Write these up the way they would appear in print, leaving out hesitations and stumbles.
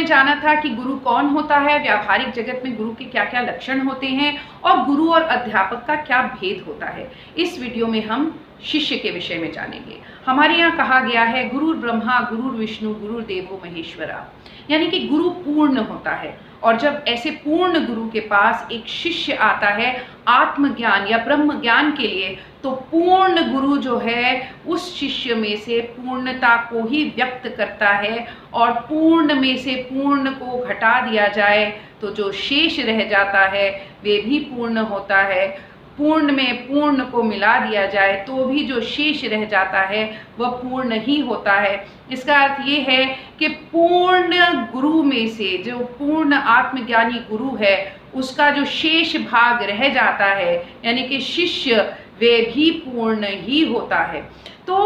जाना था कि गुरु कौन होता है, व्यावहारिक जगत में गुरु के क्या क्या लक्षण होते हैं और गुरु और अध्यापक का क्या भेद होता है। इस वीडियो में हम शिष्य के विषय में जानेंगे। हमारे यहाँ कहा गया है गुरु ब्रह्मा गुरु विष्णु गुरु देवो महेश्वरा, यानी कि गुरु पूर्ण होता है। और जब ऐसे पूर्ण गुरु के पास एक शिष्य आता है आत्मज्ञान या ब्रह्म ज्ञान के लिए, तो पूर्ण गुरु जो है उस शिष्य में से पूर्णता को ही व्यक्त करता है, और पूर्ण में से पूर्ण को घटा दिया जाए तो जो शेष रह जाता है वे भी पूर्ण होता है। पूर्ण में पूर्ण को मिला दिया जाए तो भी जो शेष रह जाता है वह पूर्ण ही होता है। इसका अर्थ ये है कि पूर्ण गुरु में से जो पूर्ण आत्मज्ञानी गुरु है उसका जो शेष भाग रह जाता है, यानी कि शिष्य, वे भी पूर्ण ही होता है। तो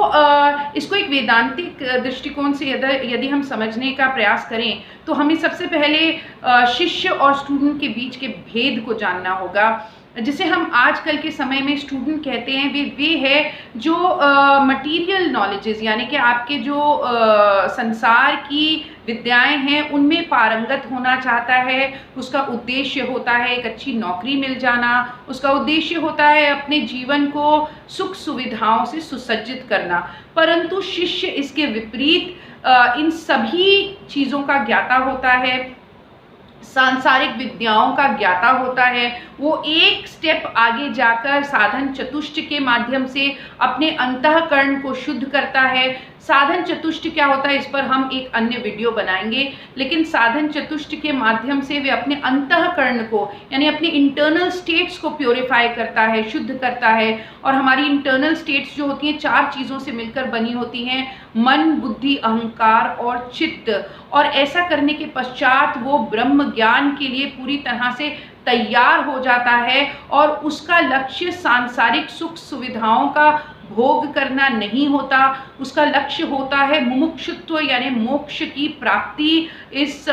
इसको एक वैदांतिक दृष्टिकोण से यदि हम समझने का प्रयास करें तो हमें सबसे पहले शिष्य और स्टूडेंट के बीच के भेद को जानना होगा। जिसे हम आजकल के समय में स्टूडेंट कहते हैं, वे है जो मटेरियल नॉलेजेस, यानी कि आपके जो संसार की विद्याएं हैं उनमें पारंगत होना चाहता है। उसका उद्देश्य होता है एक अच्छी नौकरी मिल जाना, उसका उद्देश्य होता है अपने जीवन को सुख सुविधाओं से सुसज्जित करना। परंतु शिष्य इसके विपरीत इन सभी चीज़ों का ज्ञाता होता है, सांसारिक विद्याओं का ज्ञाता होता है। वो एक स्टेप आगे जाकर साधन चतुष्ट के माध्यम से अपने अंतःकरण को शुद्ध करता है। साधन चतुष्ट क्या होता है इस पर हम एक अन्य वीडियो बनाएंगे, लेकिन साधन चतुष्ट के माध्यम से वे अपने अंतःकरण को, यानी अपने इंटरनल स्टेट्स को प्योरीफाई करता है, शुद्ध करता है। और हमारी इंटरनल स्टेट्स जो होती हैं 4 चीज़ों से मिलकर बनी होती हैं, मन, बुद्धि, अहंकार और चित्त। और ऐसा करने के पश्चात वो ब्रह्म ज्ञान के लिए पूरी तरह से तैयार हो जाता है, और उसका लक्ष्य सांसारिक सुख सुविधाओं का भोग करना नहीं होता। उसका लक्ष्य होता है मुमुक्षुत्व, यानी मोक्ष की प्राप्ति, इस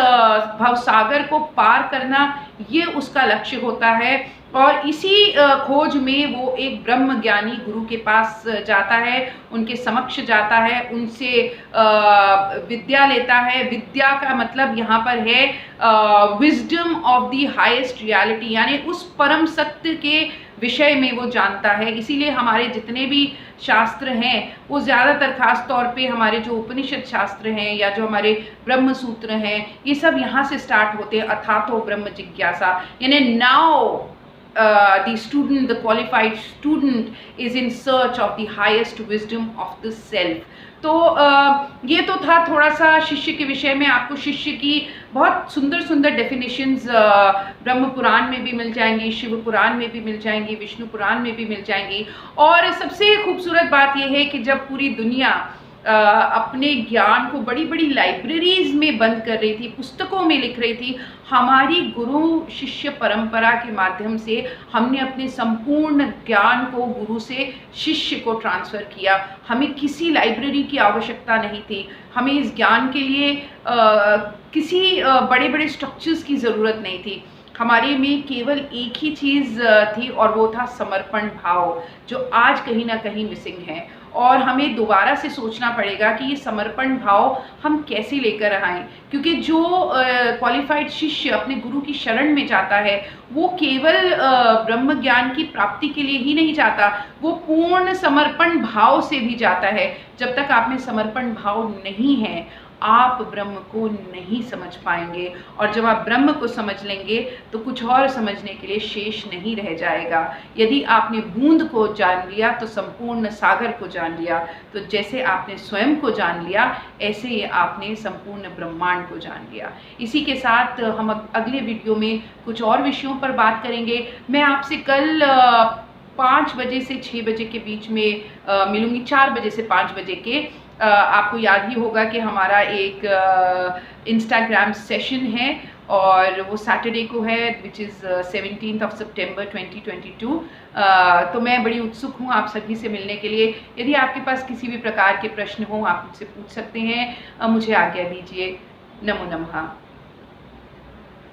भवसागर को पार करना, ये उसका लक्ष्य होता है। और इसी खोज में वो एक ब्रह्म ज्ञानी गुरु के पास जाता है, उनके समक्ष जाता है, उनसे विद्या लेता है। विद्या का मतलब यहाँ पर है wisdom of the highest reality, यानी उस परम सत्य के विषय में वो जानता है। इसीलिए हमारे जितने भी शास्त्र हैं वो ज़्यादातर खास तौर पे हमारे जो उपनिषद शास्त्र हैं या जो हमारे ब्रह्म सूत्र हैं, ये सब यहाँ से स्टार्ट होते हैं, अथातो ब्रह्म जिज्ञासा, यानी now the student, the qualified student is in search of the highest wisdom of the self. तो ये तो था थोड़ा सा शिष्य के विषय में। आपको शिष्य की बहुत सुंदर सुंदर डेफिनेशंस ब्रह्म पुराण में भी मिल जाएंगी, शिव पुराण में भी मिल जाएंगी, विष्णु पुराण में भी मिल जाएंगी। और सबसे खूबसूरत बात यह है कि जब पूरी दुनिया अपने ज्ञान को बड़ी बड़ी लाइब्रेरीज में बंद कर रही थी, पुस्तकों में लिख रही थी, हमारी गुरु शिष्य परंपरा के माध्यम से हमने अपने संपूर्ण ज्ञान को गुरु से शिष्य को ट्रांसफ़र किया। हमें किसी लाइब्रेरी की आवश्यकता नहीं थी, हमें इस ज्ञान के लिए किसी बड़े बड़े स्ट्रक्चर्स की ज़रूरत नहीं थी। हमारे में केवल एक ही चीज़ थी और वो था समर्पण भाव, जो आज कहीं ना कहीं मिसिंग है। और हमें दोबारा से सोचना पड़ेगा कि ये समर्पण भाव हम कैसे लेकर आएँ, क्योंकि जो क्वालिफाइड शिष्य अपने गुरु की शरण में जाता है वो केवल ब्रह्म ज्ञान की प्राप्ति के लिए ही नहीं जाता, वो पूर्ण समर्पण भाव से भी जाता है। जब तक आप में समर्पण भाव नहीं है आप ब्रह्म को नहीं समझ पाएंगे, और जब आप ब्रह्म को समझ लेंगे तो कुछ और समझने के लिए शेष नहीं रह जाएगा। यदि आपने बूंद को जान लिया तो संपूर्ण सागर को जान लिया। तो जैसे आपने स्वयं को जान लिया ऐसे ही आपने संपूर्ण ब्रह्मांड को जान लिया। इसी के साथ हम अगले वीडियो में कुछ और विषयों पर बात करेंगे। मैं आपसे कल 5 बजे से 6 बजे के बीच में मिलूंगी, 4 बजे से 5 बजे के। आपको याद ही होगा कि हमारा एक इंस्टाग्राम सेशन है और वो सैटरडे को है, विच इज़ 17 सितंबर 2022। तो मैं बड़ी उत्सुक हूँ आप सभी से मिलने के लिए। यदि आपके पास किसी भी प्रकार के प्रश्न हो आप मुझसे पूछ सकते हैं। मुझे आज्ञा दीजिए। नमो नमः।